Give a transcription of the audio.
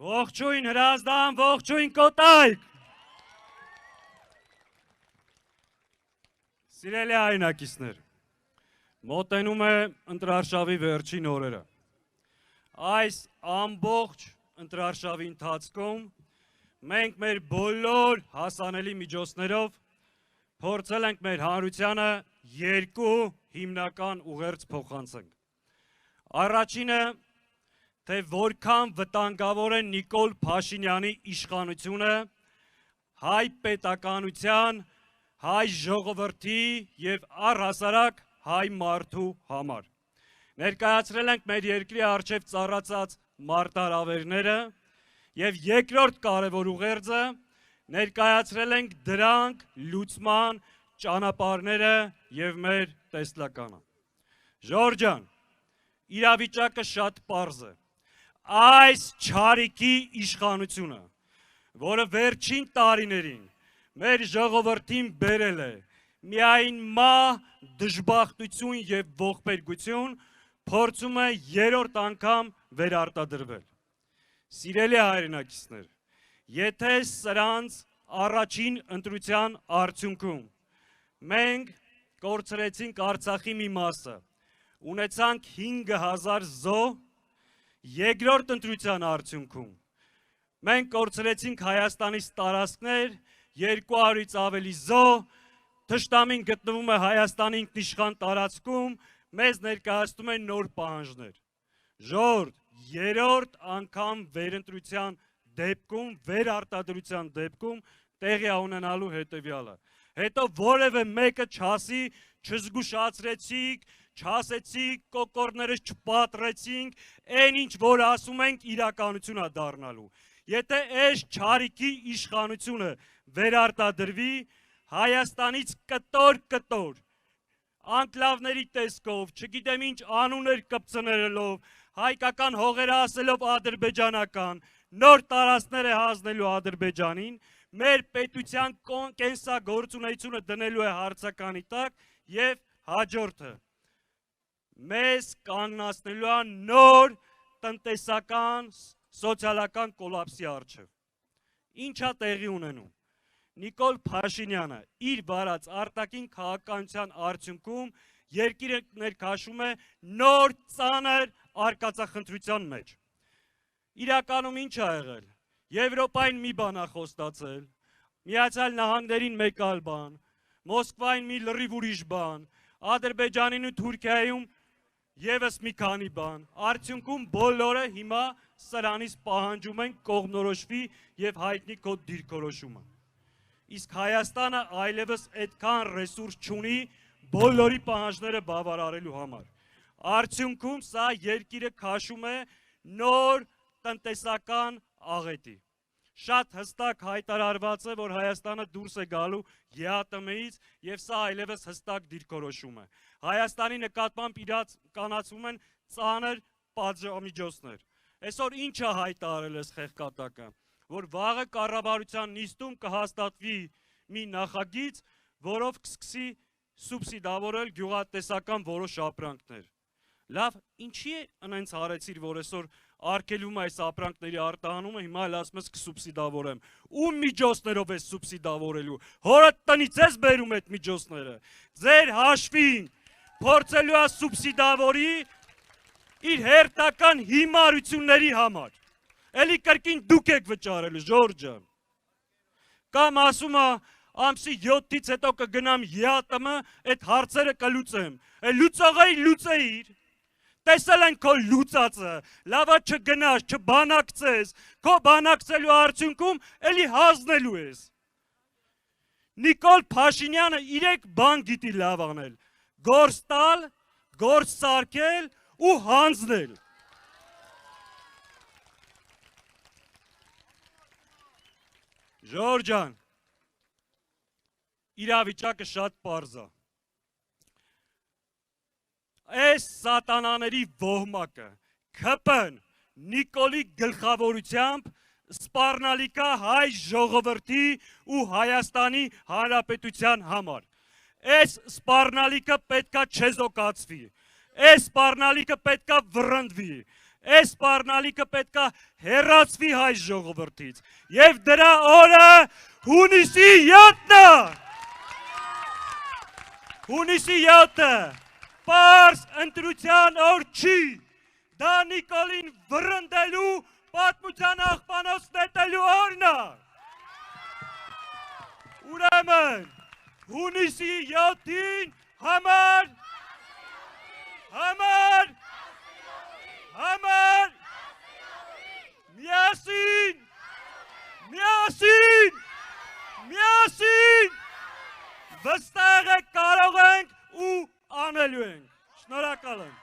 Ողջույն Հրազդան, ողջույն Կոտայք։ Սիրելի հայրենակիցներ, մոտենում է ընտրարշավի վերջին օրերը։ Այս ամբողջ ընտրարշավի ընթացքում մենք մեր բոլոր հասանելի միջոցներով փորձել ենք մեր հանրությանը երկու հիմնական ուղերձ փոխանցենք։ Առաջինը, թե որքան վտանգավոր է Նիկոլ Փաշինյանի իշխանությունը հայ պետականության, հայ ժողովրդի և առհասարակ հայ մարդու համար։ Ներկայացրել ենք մեր երկրի առջև ծառացած մարտահրավերները և երկրորդ կարևոր ուղերձը ներկայացրել ենք դրանք լուծման ճանապարհները և մեր տեսլականը։ Ժորժ ջան, իրավիճակը շատ պարզ է։ Այս չարիքի իշխանությունը, որը վերջին տարիներին մեր ժողովրդին բերել է միայն մահ, դժբախտություն և ողբերգություն, փորձում է երրորդ անգամ վերարտադրվել։ Սիրելի հայրենակիցներ, եթե սրանց առաջին ընտրության արդյունքում մենք կորցրեցինք Արցախի մի մասը, ունեցանք 5000 զոհ, երկրորդ ընտրության արդյունքում մենք կորցրեցինք Հայաստանից տարածքներ, 200-ից ավելի զոհ, թշնամին գտնվում է Հայաստանի ինքնիշխան տարածքում, մեզ ներկայացնում են նոր պահանջներ։ Ժողովուրդ, երրորդ անգամ վերընտրության դեպքում, վերարտադրության դեպքում տեղի է ունենալու հետևյալը։ Հետո որևէ մեկը չասի, չզգուշացրեցիք, չասեցիք, կոկորդներս չպատրեցինք, այն ինչ որ ասում ենք իրականություն է դառնալու։ Եթե այս չարիքի իշխանությունը վերարտադրվի, Հայաստանից կտոր, անկլավների տեսքով, չգիտեմ ինչ անուններ կպցնելով, հայկական հողերը ասելով ադրբեջանական, նոր տարածքներ է հանձնելու Ադրբեջանին, մեր պետության կենսագործունեությունը դնելու է հարցականի տակ և հաջորդը մեզ կանգնեցնելու է նոր տնտեսական, սոցիալական կոլապսի առջև։ Ինչ է տեղի ունենում։ Նիկոլ Փաշինյանը իր վարած արտաքին քաղաքականության արդյունքում երկիրը ներքաշում է նոր ծանր արկածախնդրության մեջ։ Իրականում ինչ ա եղել։ Եվրոպային մի բան ա խոստացել, Միացյալ Նահանգներին մեկ այլ բան, Մոսկվային մի լրիվ ուրիշ բան, Ադրբեջանին ու Թուրքիայում ևս մի քանի բան։ Արդյունքում բոլորը հիմա սրանից պահանջում են կողմնորոշվի և հայտնի քո դիրքորոշումը։ Իսկ Հայաստանը այլևս այդքան ռեսուրս չունի բոլորի պահանջները բավարարելու համար։ Արդյունքում սա երկիրը քաշում է նոր տնտեսական աղետի։ Շատ հստակ հայտարարված է, որ Հայաստանը դուրս է գալու ԵԱՏՄ-ից և սա այլևս հստակ դիրքորոշում է։ Հայաստանի նկատմամբ իրականացվում են ծանր պատժամիջոցներ։ Այսօր ինչ է հայտարարել այս խեղկատակը, որ վաղը կառավարության նիստում կհաստատվի մի նախագիծ, որով կսկսի սուբսիդավորել գյուղատնտեսական որոշ ապրանքներ։ Լավ, ինչի է ընենց արեցիր, որ այսօր արգելվում է այս ապրանքների արտահանումը, հիմա էլ ասում ես կսուբսիդավորեմ։ Ում միջոցներով ես սուբսիդավորելու։ Հորդ տնից ես բերում այդ միջոցները։ Ձեր հաշվին փորձելու է սուբսիդավորի իր հերթական հիմարությունների համար։ Էլի կրկին դուք եք վճարելու, Ժորժ ջան։ Կամ ասում է ամսի 7-ից հետո կգնամ ԵԱՏՄ, այդ հարցերը կլուծեմ։ Լուծողայի լուծեիր։ Տեսել են քո լուծածը, լավա չգնաս, չբանակցես, քո բանակցելու արդյունքում էլի հանձնելու ես։ Նիկոլ Փաշինյանը 3 բան գիտի լավ անել. գործ տալ, գործ սարքել ու հանձնել։ Ժորժ ջան, իրավիճակը շատ պարզ է։ Այս սատանաների ոհմակը ՔՊ-ն Նիկոլի գլխավորությամբ սպառնալիք է հայ ժողովրդի ու Հայաստանի Հանրապետության համար։ Այս սպառնալիքը պետքա չեզոքացվի, այս սպառնալիքը պետքա վռնդվի, այս սպառնալիքը պետքա հեռացվի հայ ժողովրդից։ Եվ դրա օրը հունիսի 7-ն է։ Հունիսի 7-ը պարզ ընտրության օր չի, դա Նիկոլին վռնդելու, պատմության աղբանոց նետելու օրն է։ Ուրեմն, հունիսի 7-ին համար, միասին, վստահ եք կարող ենք ու անելու ենք։ Շնորհակալ եմ։